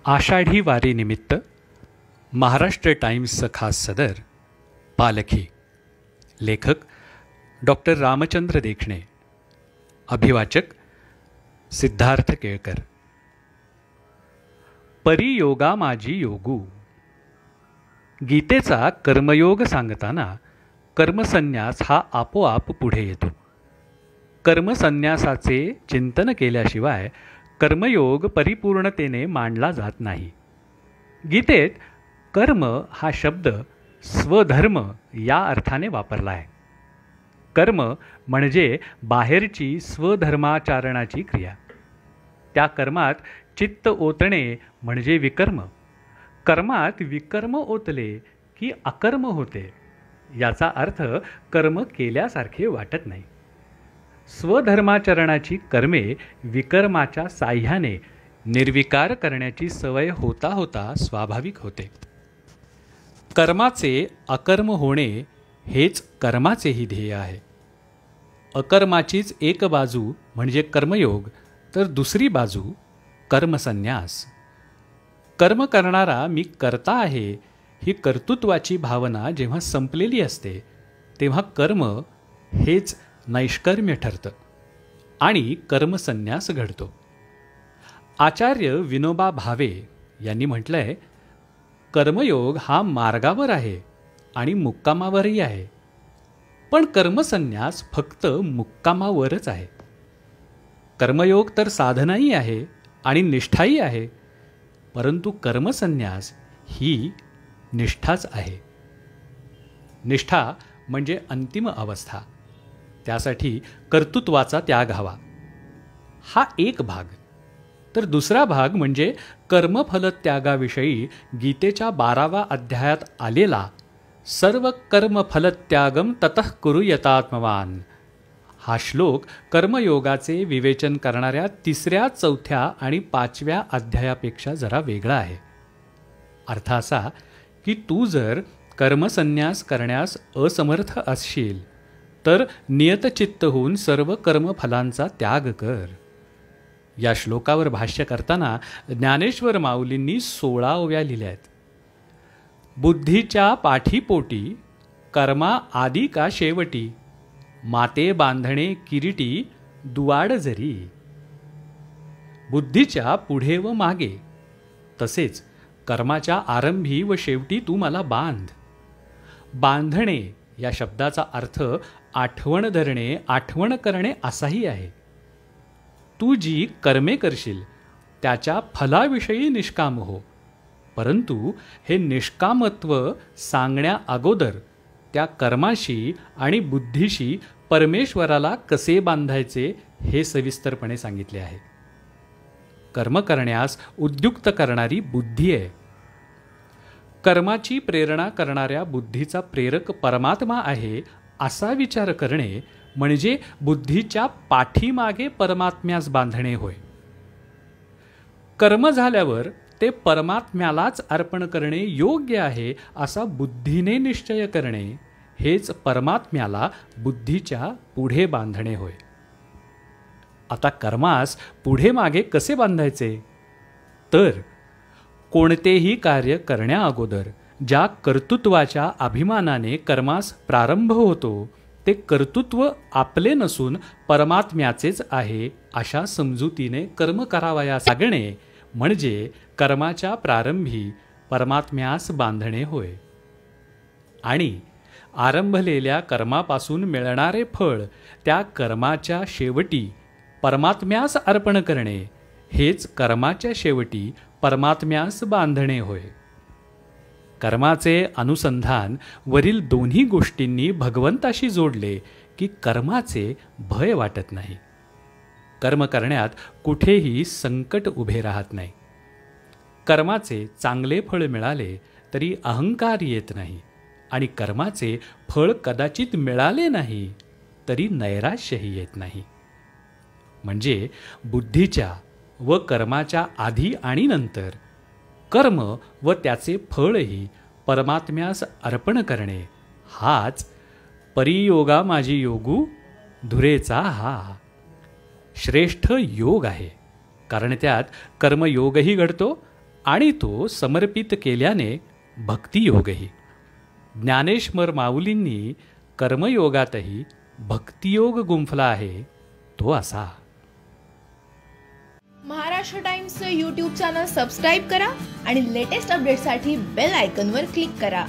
आषाढी वारीनिमित्त महाराष्ट्र टाइम्सचं खास सदर पालखी. लेखक डॉक्टर रामचंद्र देखणे. अभिवाचक सिद्धार्थ केळकर. परी योगा माझी योगू. गीतेचा कर्मयोग सांगताना कर्मसन्यास हा आपोआप पुढे येतो. कर्मसन्यासाचे चिंतन केल्याशिवाय कर्मयोग परिपूर्णतेने मांडला जात नाही. गीतेत कर्म हा शब्द स्वधर्म या अर्थाने वापरला आहे. कर्म म्हणजे बाहेरची स्वधर्माचरणाची क्रिया. त्या कर्मात चित्त ओतणे म्हणजे विकर्म. कर्मात विकर्म ओतले की अकर्म होते. याचा अर्थ कर्म केल्यासारखे वाटत नाही. स्वधर्माचरणाची कर्मे विकर्माच्या साह्याने निर्विकार करण्याची सवय होता होता स्वाभाविक होते. कर्माचे अकर्म होणे हेच कर्माचेही ध्येय आहे. अकर्माचीच एक बाजू म्हणजे कर्मयोग, तर दुसरी बाजू कर्मसन्यास. कर्म करणारा मी कर्ता आहे ही कर्तृत्वाची भावना जेव्हा संपलेली असते तेव्हा कर्म हेच नैष्कर्म्य ठरतं आणि कर्मसन्यास घडतो. आचार्य विनोबा भावे यांनी म्हटलंय, कर्मयोग हा मार्गावर आहे आणि मुक्कामावरही आहे, पण कर्मसन्यास फक्त मुक्कामावरच आहे. कर्मयोग तर साधनाही आहे आणि निष्ठाही आहे, परंतु कर्मसन्यास ही निष्ठाच आहे. निष्ठा म्हणजे अंतिम अवस्था. त्यासाठी कर्तृत्वाचा त्याग हवा. हा एक भाग. तर दुसरा भाग म्हणजे कर्मफलत्यागाविषयी गीतेच्या 12व्या अध्यायात आलेला सर्व कर्मफलत्यागम ततः कुरु यतात्मवान हा श्लोक कर्मयोगाचे विवेचन करणाऱ्या 3ऱ्या, 4थ्या आणि 5व्या अध्यायापेक्षा जरा वेगळा आहे. अर्थ असा की तू जर कर्मसन्यास करण्यास असमर्थ असशील तर नियतचित्त होऊन सर्व कर्मफलांचा त्याग कर. या श्लोकावर भाष्य करताना ज्ञानेश्वर माऊलींनी 16 ओव्या लिहिल्या आहेत. बुद्धीच्या पाठीपोटी कर्मा आदी का शेवटी, माते बांधणे किरीटी दुआड जरी. बुद्धीच्या पुढे व मागे तसेच कर्माच्या आरंभी व शेवटी तू मला बांध. बांधणे या शब्दाचा अर्थ आठवण धरणे, आठवण करणे असाही आहे. तू जी कर्मे करशील त्याच्या फलाविषयी निष्काम हो, परंतु हे निष्कामत्व सांगण्या अगोदर त्या कर्माशी आणि बुद्धीशी परमेश्वराला कसे बांधायचे हे सविस्तरपणे सांगितले आहे. कर्म करण्यास उद्युक्त करणारी बुद्धी आहे. कर्माची प्रेरणा करणाऱ्या बुद्धीचा प्रेरक परमात्मा आहे असा विचार करणे म्हणजे बुद्धीच्या पाठीमागे परमात्म्यास बांधणे होय. कर्म झाल्यावर ते परमात्म्यालाच अर्पण करणे योग्य आहे असा बुद्धीने निश्चय करणे हेच परमात्म्याला बुद्धीच्या पुढे बांधणे होय. आता कर्मास पुढे मागे कसे बांधायचे? तर कोणतेही कार्य करण्या अगोदर ज्या कर्तृत्वाच्या अभिमानाने कर्मास प्रारंभ होतो ते कर्तृत्व आपले नसून परमात्म्याचेच आहे अशा समजुतीने कर्म करावयास लागणे म्हणजे कर्माच्या प्रारंभी परमात्म्यास बांधणे होय. आणि आरंभलेल्या कर्मापासून मिळणारे फळ त्या कर्माच्या शेवटी परमात्म्यास अर्पण करणे हेच कर्माच्या शेवटी परमात्म्यास बांधणे होय. कर्माचे अनुसंधान वरील दोन्ही गोष्टींनी भगवंताशी जोडले की कर्माचे भय वाटत नाही. कर्म करण्यात कुठेही संकट उभे राहत नाही. कर्माचे चांगले फळ मिळाले तरी अहंकार येत नाही आणि कर्माचे फळ कदाचित मिळाले नाही तरी नैराश्यही येत नाही. म्हणजे बुद्धीच्या व कर्माच्या आधी आणि नंतर कर्म व त्याचे फळही परमात्म्यास अर्पण करणे हाच परियोगा माझी योगू धुरेचा हा श्रेष्ठ योग आहे. कारण त्यात कर्मयोगही घडतो आणि तो समर्पित केल्याने भक्तियोगही. ज्ञानेश्वर माऊलींनी कर्मयोगातही भक्तियोग गुंफला आहे तो असा. महाराष्ट्र टाइम्सचं यूट्यूब चॅनल सबस्क्राईब करा आणि लेटेस्ट अपडेटसाठी बेल आयकॉनवर क्लिक करा.